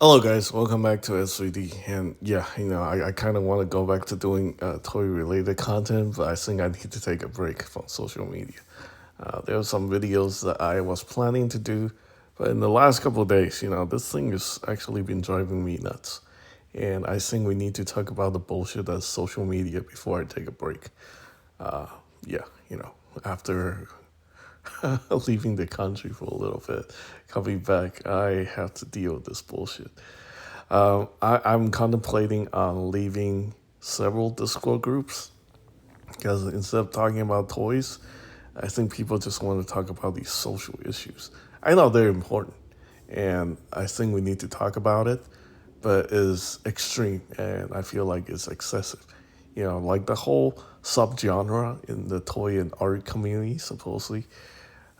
Hello, guys. Welcome back to SVD. And yeah, I kind of want to go back to doing toy related content, but I think I need to take a break from social media. There are some videos that I was planning to do, but in the last couple of days, this thing has actually been driving me nuts. And I think we need to talk about the bullshit that's social media before I take a break. Uh, yeah, after leaving the country for a little bit, coming back, I have to deal with this bullshit. I'm contemplating on leaving several Discord groups because instead of talking about toys, I think people just want to talk about these social issues. I know they're important, and I think we need to talk about it, but it's extreme, and I feel like it's excessive. Like the whole subgenre in the toy and art community, supposedly,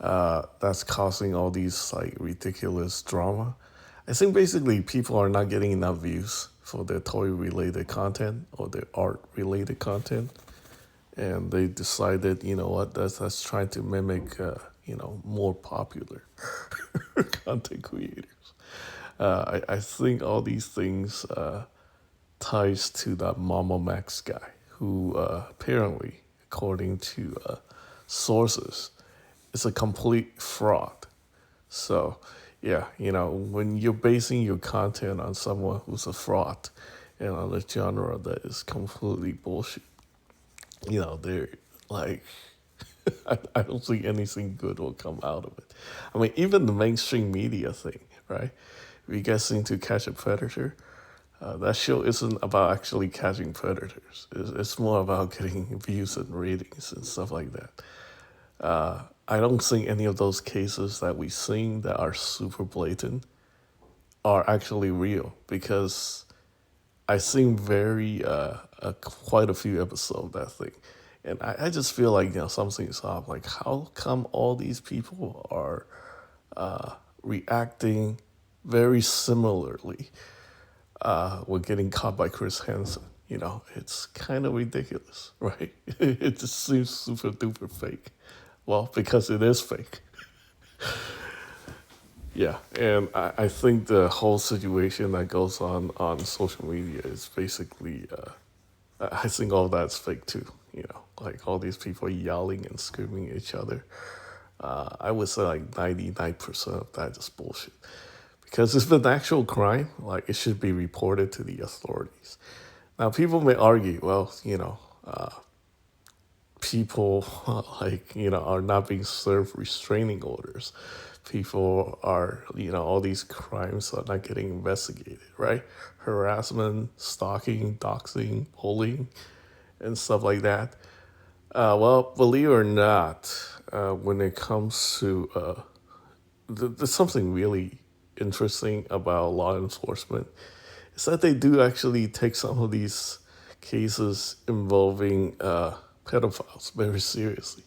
that's causing all these like ridiculous drama. I think basically people are not getting enough views for their toy related content or their art related content, and they decided, what, let's try to mimic, more popular content creators. I think all these things ties to that Mama Max guy who apparently, according to sources, is a complete fraud. So, yeah, when you're basing your content on someone who's a fraud and on a genre that is completely bullshit, they're like, I don't think anything good will come out of it. I mean, even the mainstream media thing, right? If you guys seem to catch a predator, that show isn't about actually catching predators. It's more about getting views and ratings and stuff like that. I don't think any of those cases that we've seen that are super blatant are actually real because I've seen quite a few episodes of that thing, and I just feel like something's off. Like, how come all these people are reacting very similarly when getting caught by Chris Hansen? It's kind of ridiculous, right? It just seems super duper fake. Well, because it is fake. Yeah, and I think the whole situation that goes on social media is basically, I think all that's fake too. Like all these people yelling and screaming at each other. I would say like 99% of that is bullshit. Because if it's an actual crime, like it should be reported to the authorities. Now, people may argue, well, people are not being served restraining orders. People are, all these crimes are not getting investigated, right? Harassment, stalking, doxing, bullying, and stuff like that. Well, believe it or not, when it comes to there's something really interesting about law enforcement is that they do actually take some of these cases involving pedophiles very seriously.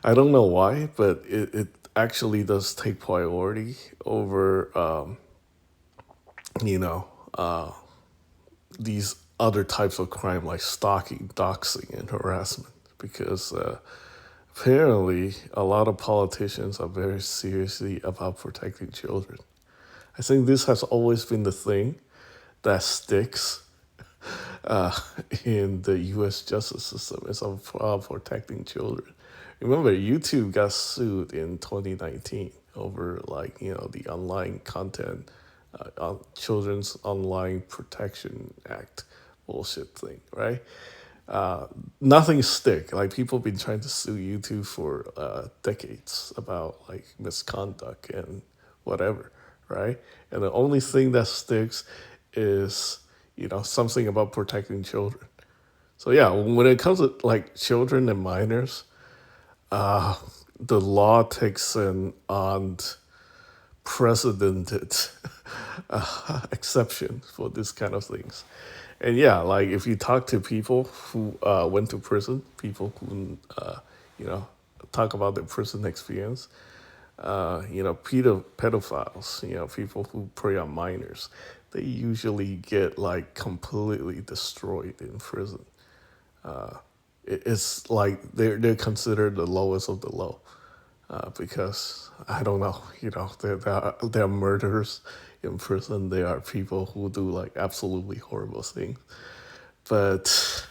I don't know why, but it actually does take priority over, you know, these other types of crime like stalking, doxing, and harassment. Because apparently, a lot of politicians are very seriously about protecting children. I think this has always been the thing that sticks uh, in the U.S. justice system is about protecting children. Remember, YouTube got sued in 2019 over the online content, Children's Online Protection Act bullshit thing, right? Nothing stick. Like people been trying to sue YouTube for decades about like misconduct and whatever, right? And the only thing that sticks is something about protecting children. So yeah, when it comes to like children and minors, the law takes an unprecedented exception for this kind of things. And yeah, like if you talk to people who went to prison, people who you know talk about their prison experience, pedophiles, people who prey on minors, they usually get like completely destroyed in prison. It's like they're considered the lowest of the low. because I don't know, there are murderers in prison. There are people who do like absolutely horrible things, but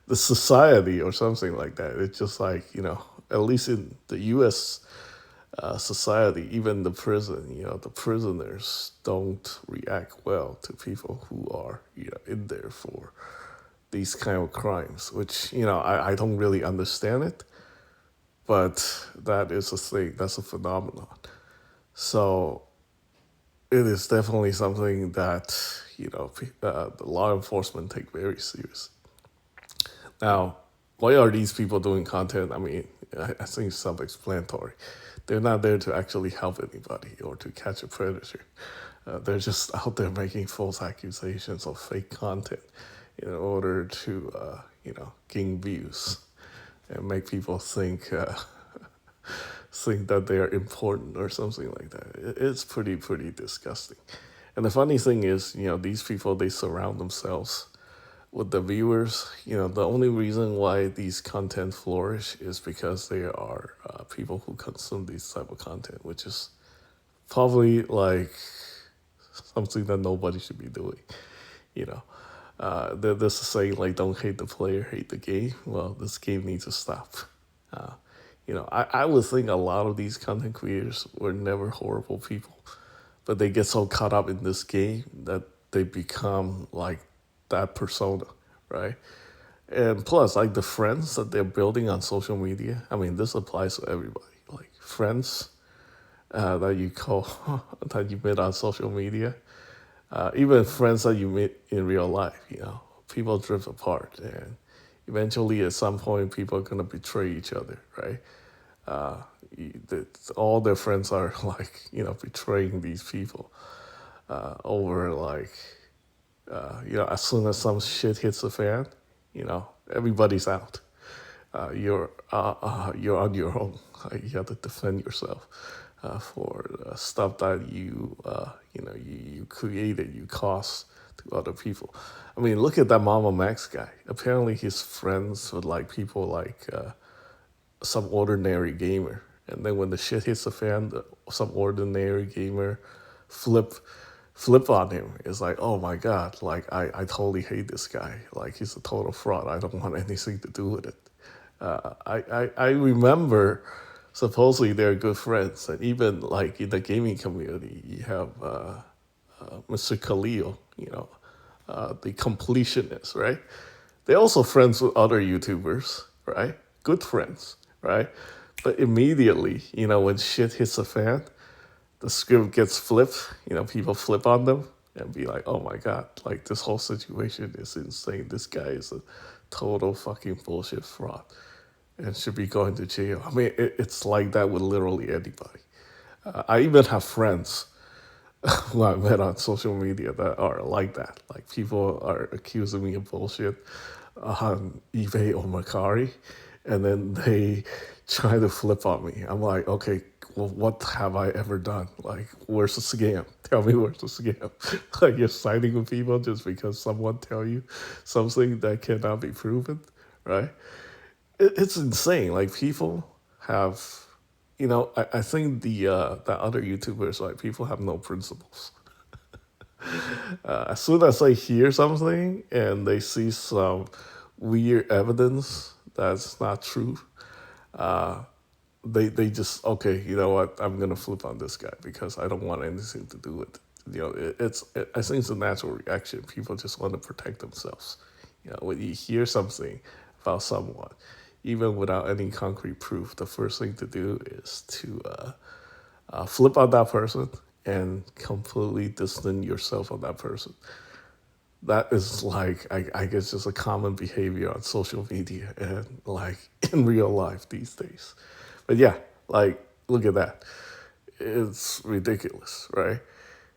the society or something like that, it's just like at least in the U.S. Society, even the prison, the prisoners don't react well to people who are in there for these kind of crimes, which I don't really understand it, but that is a thing. That's a phenomenon. So it is definitely something that the law enforcement take very serious. Now, why are these people doing content? I mean, I think it's self-explanatory. They're not there to actually help anybody or to catch a predator. They're just out there making false accusations or fake content in order to, gain views and make people think that they are important or something like that. It's pretty disgusting. And the funny thing is, these people, they surround themselves with the viewers. The only reason why these content flourish is because they are people who consume these type of content, which is probably like something that nobody should be doing. You know, there's a saying like, "Don't hate the player, hate the game." Well, this game needs to stop. Uh, I would think a lot of these content creators were never horrible people, but they get so caught up in this game that they become like that persona, right? And plus, like the friends that they're building on social media, I mean, this applies to everybody. Like friends that you call, that you met on social media, even friends that you meet in real life, people drift apart. And eventually, at some point, people are going to betray each other, right? Uh, all their friends are like, betraying these people over like, as soon as some shit hits the fan, everybody's out. You're on your own. You have to defend yourself for stuff that you created, you caused to other people. I mean, look at that Mama Max guy. Apparently, he's friends with like people like some ordinary gamer, and then when the shit hits the fan, some ordinary gamer flip flip on him. It's like, oh my god, like I totally hate this guy. Like he's a total fraud. I don't want anything to do with it. I remember supposedly they're good friends, and even like in the gaming community, you have Mr. Khalil, the completionist, right? They're also friends with other YouTubers, right? Good friends, right? But immediately, when shit hits the fan, the script gets flipped. People flip on them and be like, "Oh my god, like this whole situation is insane. This guy is a total fucking bullshit fraud and should be going to jail." I mean, it's like that with literally anybody. I even have friends who I met on social media that are like that. Like people are accusing me of bullshit on eBay or Mercari, and then they try to flip on me. I'm like, okay, well, what have I ever done? Like, where's the scam? Tell me where's the scam. Like you're siding with people just because someone tell you something that cannot be proven, right? It's insane. Like people have, I think the other YouTubers, like people have no principles. As soon as they hear something and they see some weird evidence that's not true, they just, okay, you know what, I'm gonna flip on this guy because I don't want anything to do with it. I think it's a natural reaction. People just want to protect themselves. When you hear something about someone, even without any concrete proof, the first thing to do is to flip on that person and completely distance yourself from that person. That is like, I guess, just a common behavior on social media and like in real life these days. But yeah, like, look at that. It's ridiculous, right?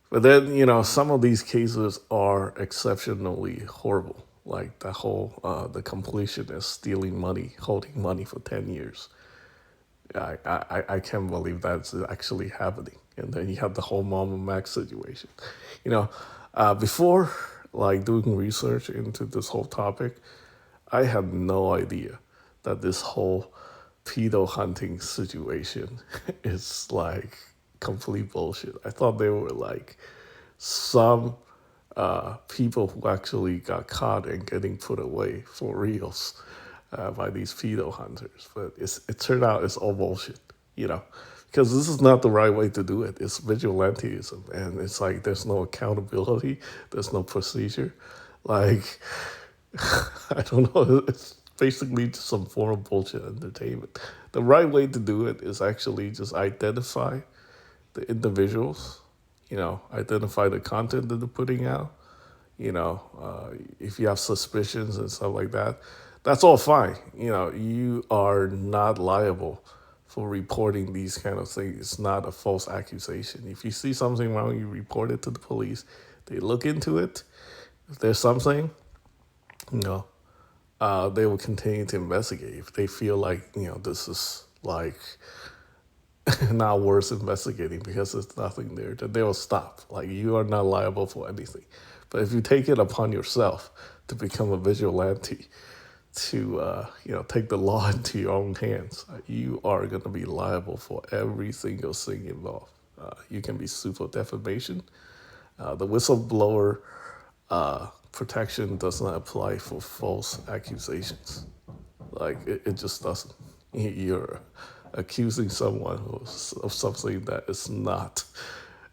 But then, some of these cases are exceptionally horrible. Like the whole, the completionist stealing money, holding money for 10 years. I can't believe that's actually happening. And then you have the whole Mama Max situation. Before like doing research into this whole topic, I had no idea that this whole pedo hunting situation is like complete bullshit. I thought they were like some people who actually got caught and getting put away for reals by these pedo hunters. But it turned out it's all bullshit, you know, because this is not the right way to do it. It's vigilantism, and it's like there's no accountability, there's no procedure. Like, I don't know, it's basically just some form of bullshit entertainment. The right way to do it is actually just identify the individuals, identify the content that they're putting out, if you have suspicions and stuff like that, that's all fine. You are not liable for reporting these kind of things. It's not a false accusation. If you see something wrong, you report it to the police. They look into it. If there's something, you know, they will continue to investigate. If they feel like, this is like not worth investigating because there's nothing there, then they will stop. Like, you are not liable for anything. But if you take it upon yourself to become a vigilante, to take the law into your own hands, you are going to be liable for every single thing involved. You can be sued for defamation. The whistleblower protection does not apply for false accusations. Like, it just doesn't. You're accusing someone of something that is not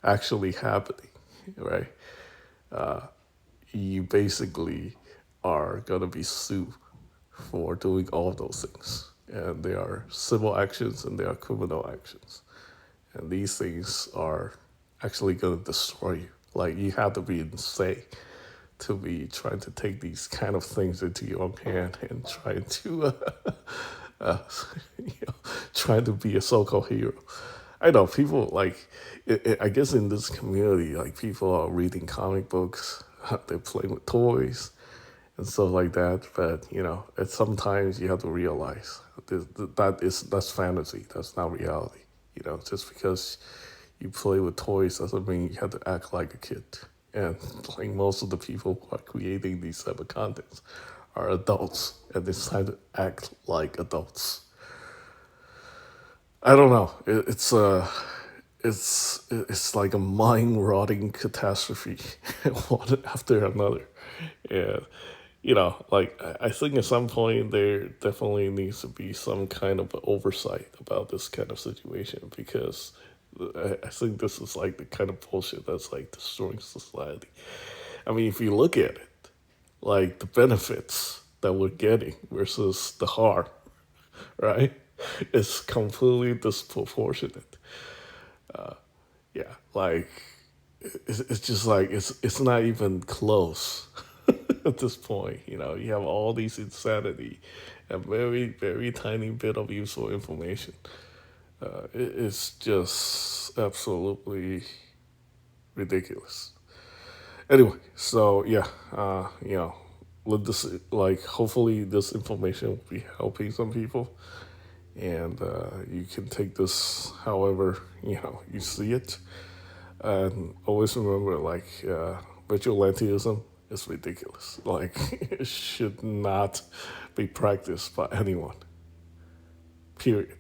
actually happening, right? You basically are going to be sued for doing all of those things. And there are civil actions and there are criminal actions. And these things are actually going to destroy you. Like, you have to be insane to be trying to take these kind of things into your own hand and trying to uh, trying to be a so-called hero. I know people like, I guess in this community, like, people are reading comic books, they're playing with toys and stuff like that. But sometimes you have to realize that's fantasy. That's not reality. Just because you play with toys doesn't mean you have to act like a kid. And like, most of the people who are creating these type of contents are adults, and they try to act like adults. I don't know. It's like a mind rotting catastrophe, one after another, and like, I think at some point there definitely needs to be some kind of oversight about this kind of situation, because I think this is like the kind of bullshit that's like destroying society. I mean, if you look at it, like, the benefits that we're getting versus the harm, right? It's completely disproportionate. Yeah, like, it's just like, it's not even close at this point. You have all these insanity, a very very tiny bit of useful information. It's just absolutely ridiculous. Anyway, so yeah, let this, like, hopefully this information will be helping some people, and you can take this however you see it, and always remember, like, vigilantism is ridiculous. Like, it should not be practiced by anyone. Period.